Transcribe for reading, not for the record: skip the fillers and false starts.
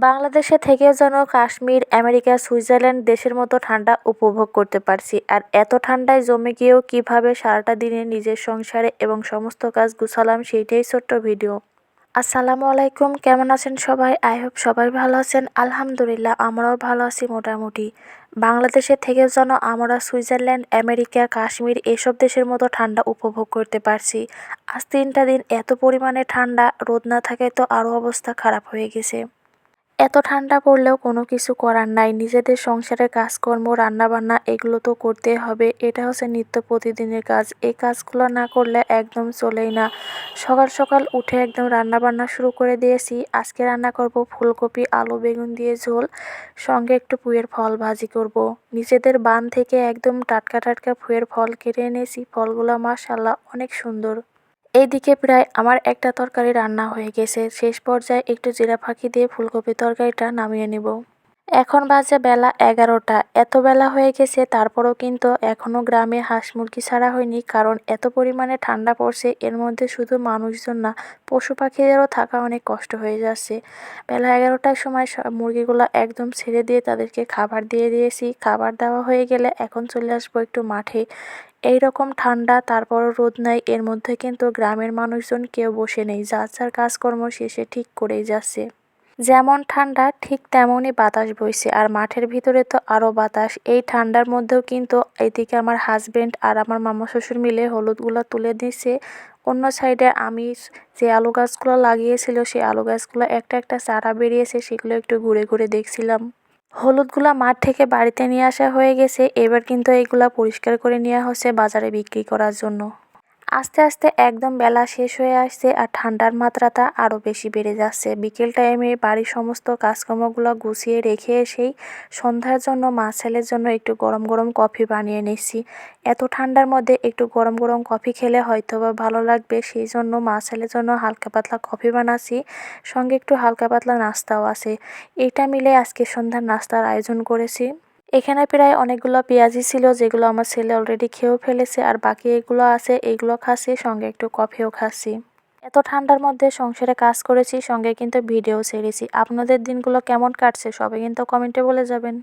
বাংলাদেশে থেকেও যেন কাশ্মীর, আমেরিকা, সুইজারল্যান্ড দেশের মতো ঠান্ডা উপভোগ করতে পারছি। আর এত ঠান্ডায় জমে গিয়েও কীভাবে সারাটা দিনে নিজের সংসারে এবং সমস্ত কাজ গুছালাম সেইটাই ছোট্ট ভিডিও। আসসালামু আলাইকুম, কেমন আছেন সবাই? আই হোপ সবাই ভালো আছেন। আলহামদুলিল্লাহ আমরাও ভালো আছি মোটামুটি। বাংলাদেশে থেকেও যেন আমরা সুইজারল্যান্ড, আমেরিকা, কাশ্মীর এসব দেশের মতো ঠান্ডা উপভোগ করতে পারছি। আজ 3টা দিন এত পরিমাণে ঠান্ডা, রোদ না থাকায় তো আরও অবস্থা খারাপ হয়ে গেছে। এত ঠান্ডা পড়লেও কোনো কিছু করার নাই, নিজেদের সংসারের কাজকর্ম, রান্নাবান্না এগুলো তো করতেই হবে। এটা হচ্ছে নিত্য প্রতিদিনের কাজ। এই কাজগুলো না করলে একদম চলেই না। সকাল সকাল উঠে একদম রান্নাবান্না শুরু করে দিয়েছি। আজকে রান্না করব ফুলকপি, আলু, বেগুন দিয়ে ঝোল, সঙ্গে একটু পুঁইয়ের ফল ভাজি করব। নিজেদের বান থেকে একদম টাটকা টাটকা পুঁইয়ের ফল কেটে এনেছি। ফলগুলো মাশাআল্লাহ অনেক সুন্দর। এইদিকে প্রায় আমার একটা তরকারি রান্না হয়ে গেছে। শেষ পর্যায়ে একটু জিরা ফাঁকি দিয়ে ফুলকপি তরকারিটা নামিয়ে নিব। এখন বাজে বেলা 11টা। এত বেলা হয়ে গেছে তারপরও কিন্তু এখনও গ্রামে হাঁস মুরগি ছাড়া হয়নি, কারণ এত পরিমাণে ঠান্ডা পড়ছে। এর মধ্যে শুধু মানুষজন না, পশু পাখিদেরও থাকা অনেক কষ্ট হয়ে যাচ্ছে। বেলা 11টার সময় মুরগিগুলো একদম ছেড়ে দিয়ে তাদেরকে খাবার দিয়ে দিয়েছি। খাবার দেওয়া হয়ে গেলে এখন চলে আসবো একটু মাঠে। এই রকম ঠান্ডা, তারপরও রোদ নাই, এর মধ্যে কিন্তু গ্রামের মানুষজন কেউ বসে নেই, যার যার কাজকর্ম শেষে ঠিক করেই যাচ্ছে। যেমন ঠান্ডা ঠিক তেমনই বাতাস বইছে, আর মাঠের ভিতরে তো আরও বাতাস। এই ঠান্ডার মধ্যেও কিন্তু এদিকে আমার হাজবেন্ড আর আমার মামা শ্বশুর মিলে হলুদগুলো তুলে দিছে। অন্য সাইডে আমি যে আলু গাছগুলো লাগিয়েছিল সেই আলু গাছগুলো একটা একটা চারা বেরিয়েছে, সেগুলো একটু ঘুরে ঘুরে দেখছিলাম। হলুদগুলা মাঠ থেকে বাড়িতে নিয়ে আসা হয়ে গেছে। এবার কিন্তু এইগুলা পরিষ্কার করে নেওয়া হচ্ছে বাজারে বিক্রি করার জন্য। আস্তে আস্তে একদম বেলা শেষ হয়ে আসছে, আর ঠান্ডার মাত্রাটা আরও বেশি বেড়ে যাচ্ছে। বিকেল টাইমে বাড়ির সমস্ত কাজকর্মগুলো গুছিয়ে রেখে এসেই সন্ধ্যার জন্য মা ছেলের জন্য একটু গরম গরম কফি বানিয়ে নিচ্ছি। এত ঠান্ডার মধ্যে একটু গরম গরম কফি খেলে হয়তো বা ভালো লাগবে, সেই জন্য মা ছেলের জন্য হালকা পাতলা কফি বানাচ্ছি, সঙ্গে একটু হালকা পাতলা নাস্তাও আছে। এইটা মিলে আজকে সন্ধ্যার নাস্তার আয়োজন করেছি। এখানে প্রায় অনেকগুলো পেঁয়াজি ছিল, যেগুলো আমার ছেলে অলরেডি খেয়েও ফেলেছে, আর বাকি এগুলো আছে, এগুলো খাচ্ছি, সঙ্গে একটু কফিও খাচ্ছি। এত ঠান্ডার মধ্যে সংসারে কাজ করেছি, সঙ্গে কিন্তু ভিডিও ছেড়েছি। আপনাদের দিনগুলো কেমন কাটছে সবাই কিন্তু কমেন্টে বলে যাবেন।